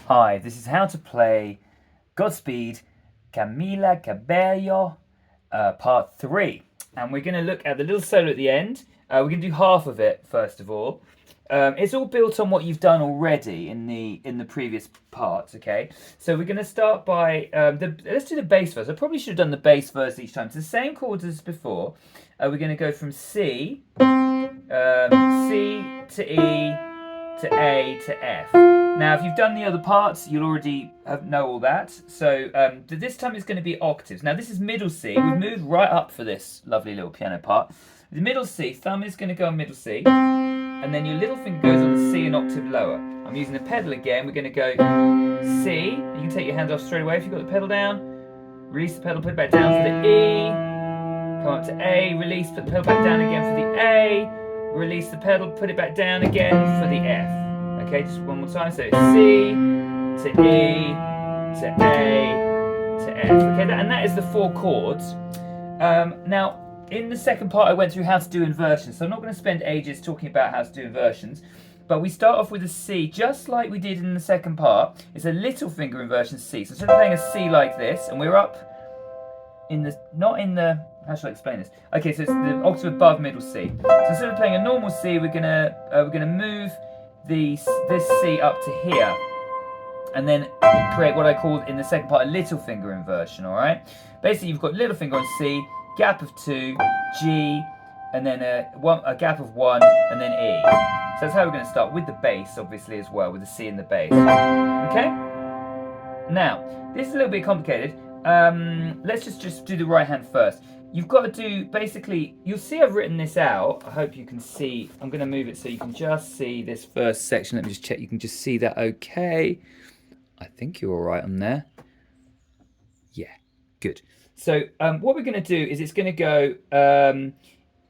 Hi, this is how to play Godspeed, Camila Cabello, part 3. And we're going to look at the little solo at the end. We're going to do half of it, first of all. It's all built on what you've done already in the previous parts, okay? So we're going to start by, let's do the bass first. I probably should have done the bass first each time. It's the same chords as before. We're going to go from C, C to E, to A to F. Now, if you've done the other parts, you'll already know all that. So this time it's going to be octaves. Now, this is middle C. We've moved right up for this lovely little piano part. The middle C, thumb is going to go on middle C, and then your little finger goes on the C an octave lower. I'm using the pedal again. We're going to go C. You can take your hands off straight away if you've got the pedal down. Release the pedal, put it back down for the E. Come up to A, release, put the pedal back down again for the A. Release the pedal, put it back down again for the F. Okay, just one more time. So it's C to E to A to F. Okay, and that is the 4 chords. Now, in the second part, I went through how to do inversions. So I'm not going to spend ages talking about how to do inversions. But we start off with a C, just like we did in the second part. It's a little finger inversion C. So instead of playing a C like this, and we're up in the, not in the, how should I explain this? Okay, so it's the octave above middle C. So instead of playing a normal C, we're gonna move this C up to here, and then create what I called in the second part a little finger inversion. All right. Basically, you've got little finger on C, gap of 2, G, and then a gap of 1, and then E. So that's how we're going to start with the bass, obviously, as well, with the C and the bass. Okay. Now, this is a little bit complicated. Let's just do the right hand first. You've got to do, basically, you'll see I've written this out. I hope you can see. I'm going to move it so you can just see this first section. Let me just check. You can just see that okay. I think you're all right on there. Yeah, good. So what we're going to do is it's going to go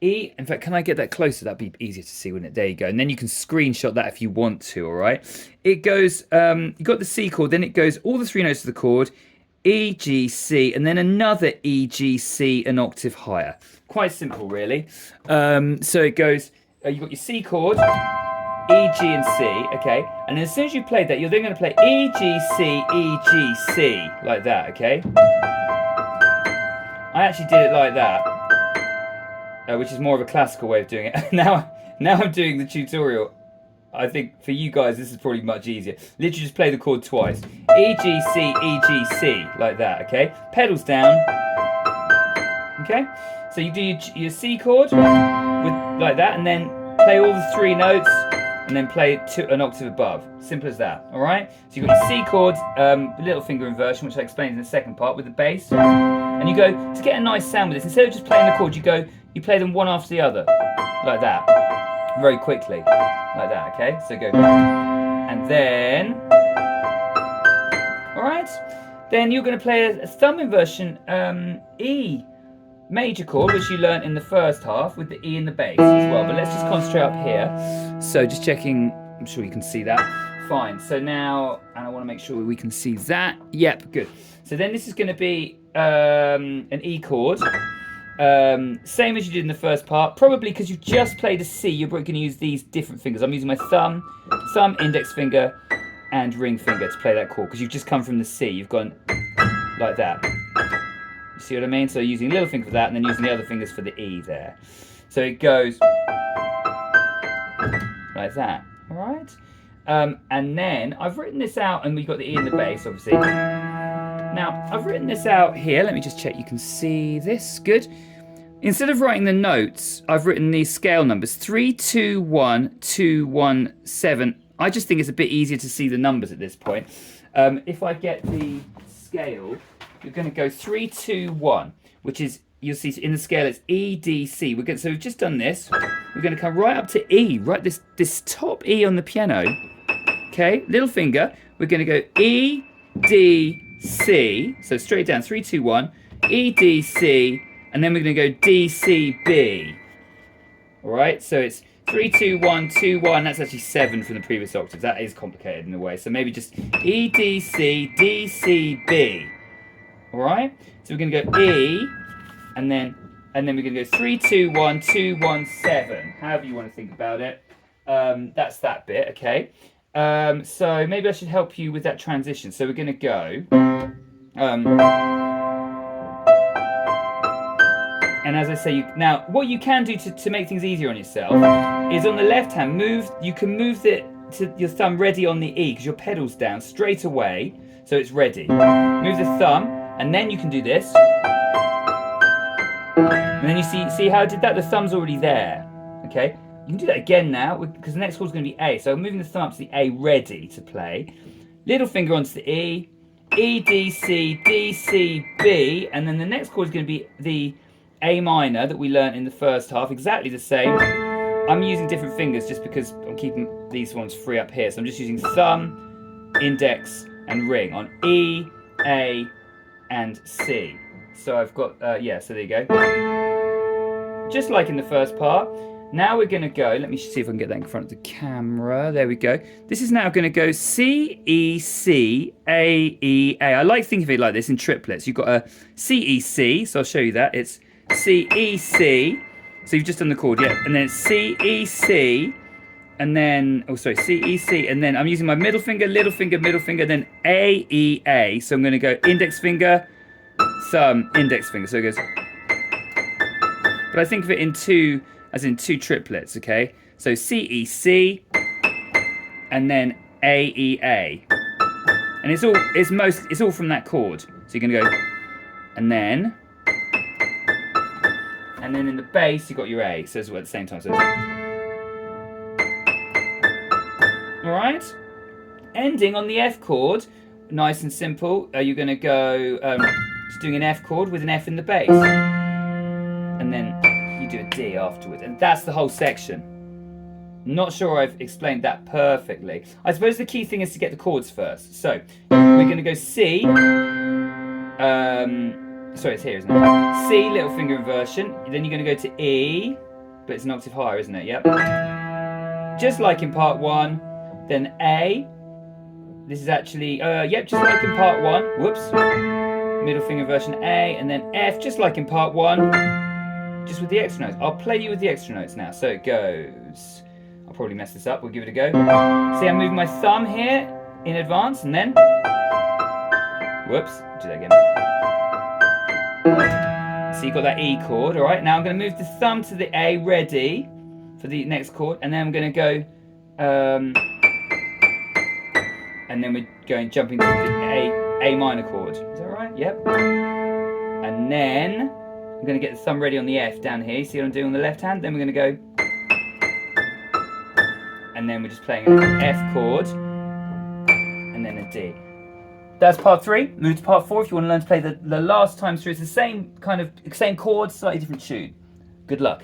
E. In fact, can I get that closer? That'd be easier to see, wouldn't it? There you go. And then you can screenshot that if you want to, all right? It goes, you've got the C chord, then it goes all the 3 notes of the chord, E, G, C, and then another E, G, C, an octave higher. Quite simple, really. So it goes, you've got your C chord, E, G, and C, okay? And then as soon as you've played that, you're then going to play E, G, C, E, G, C, like that, okay? I actually did it like that, which is more of a classical way of doing it. Now I'm doing the tutorial. I think for you guys, this is probably much easier. Literally just play the chord twice. E, G, C, E, G, C, like that, okay? Pedals down, okay? So you do your C chord like that, and then play all the 3 notes, and then play an octave above. Simple as that, all right? So you've got your C chord, little finger inversion, which I explained in the second part with the bass. And you go, to get a nice sound with this, instead of just playing the chord, you play them one after the other, like that, very quickly, like that, okay? So go, and then, all right? Then you're going to play a thumb inversion, E major chord, which you learnt in the first half with the E and the bass as well. But let's just concentrate up here. So just checking, I'm sure you can see that. Fine. So now, and I want to make sure we can see that. Yep, good. So then this is going to be an E chord. Same as you did in the first part. Probably because you've just played a C, you're going to use these different fingers. I'm using my thumb, index finger, and ring finger to play that chord, because you've just come from the C. You've gone like that. You see what I mean? So using little finger for that, and then using the other fingers for the E there. So it goes like that, all right? And then I've written this out, and we've got the E and the bass, obviously. Now, I've written this out here. Let me just check you can see this. Good. Instead of writing the notes, I've written these scale numbers, 3, 2, 1, 2, 1, 7. I just think it's a bit easier to see the numbers at this point. If I get the scale, you're going to go 3, 2, 1, which is, you'll see in the scale it's E, D, C. So we've just done this. We're going to come right up to E, right this top E on the piano. Okay, little finger. We're going to go E, D, C. So straight down, 3, 2, 1. E, D, C, and then we're going to go D, C, B. All right, so it's 3, 2, 1, 2, 1. That's actually 7 from the previous octaves. That is complicated in a way. So maybe just E, D, C, D, C, B. All right, so we're going to go E, and then we're going to go 3, 2, 1, 2, 1, 7. However you want to think about it. That's that bit, okay. So maybe I should help you with that transition. So we're going to go. And as I say, now what you can do to make things easier on yourself is on the left hand, you can move your thumb ready on the E because your pedal's down straight away, so it's ready. Move the thumb, and then you can do this. And then you see how I did that? The thumb's already there. Okay? You can do that again now, because the next chord's going to be A. So I'm moving the thumb up to the A, ready to play. Little finger onto the E. E, D, C, B. And then the next chord is going to be the A minor that we learnt in the first half. Exactly the same. I'm using different fingers just because I'm keeping these ones free up here. So I'm just using thumb, index, and ring on E, A, and C. So I've got, so there you go. Just like in the first part. Now we're going to go, let me see if I can get that in front of the camera. There we go. This is now going to go C, E, C, A, E, A. I like thinking of it like this in triplets. You've got a C, E, C, so I'll show you that. It's C, E, C. So you've just done the chord, yeah. And then it's C, E, C. And then, C, E, C. And then I'm using my middle finger, little finger, middle finger, then A, E, A. So I'm going to go index finger, thumb, index finger. So it goes. But I think of it in two triplets, okay? So C, E, C, and then A, E, A. And it's all from that chord. So you're gonna go, and then in the bass you got your A. So it's at the same time. So all right. Ending on the F chord, nice and simple. You're gonna go just doing an F chord with an F in the bass, and then do a D afterwards, and that's the whole section. Not sure I've explained that perfectly. I suppose the key thing is to get the chords first. So we're going to go C. Sorry, it's here, isn't it? C, little finger inversion. Then you're going to go to E, but it's an octave higher, isn't it? Yep. Just like in part one. Then A. This is actually, just like in part one. Whoops. Middle finger inversion A, and then F, just like in part one. Just with the extra notes. I'll play you with the extra notes now. So it goes. I'll probably mess this up. We'll give it a go. See, I'm moving my thumb here in advance, and then. Whoops. Do that again. So you got that E chord. All right. Now I'm going to move the thumb to the A, ready for the next chord, and then I'm going to go. And then we're jumping to the A minor chord. Is that right? Yep. And then. I'm going to get the thumb ready on the F down here. See what I'm doing on the left hand? Then we're going to go. And then we're just playing an F chord. And then a D. That's part 3. Move to part 4 if you want to learn to play the last time through. It's the same chord, slightly different tune. Good luck.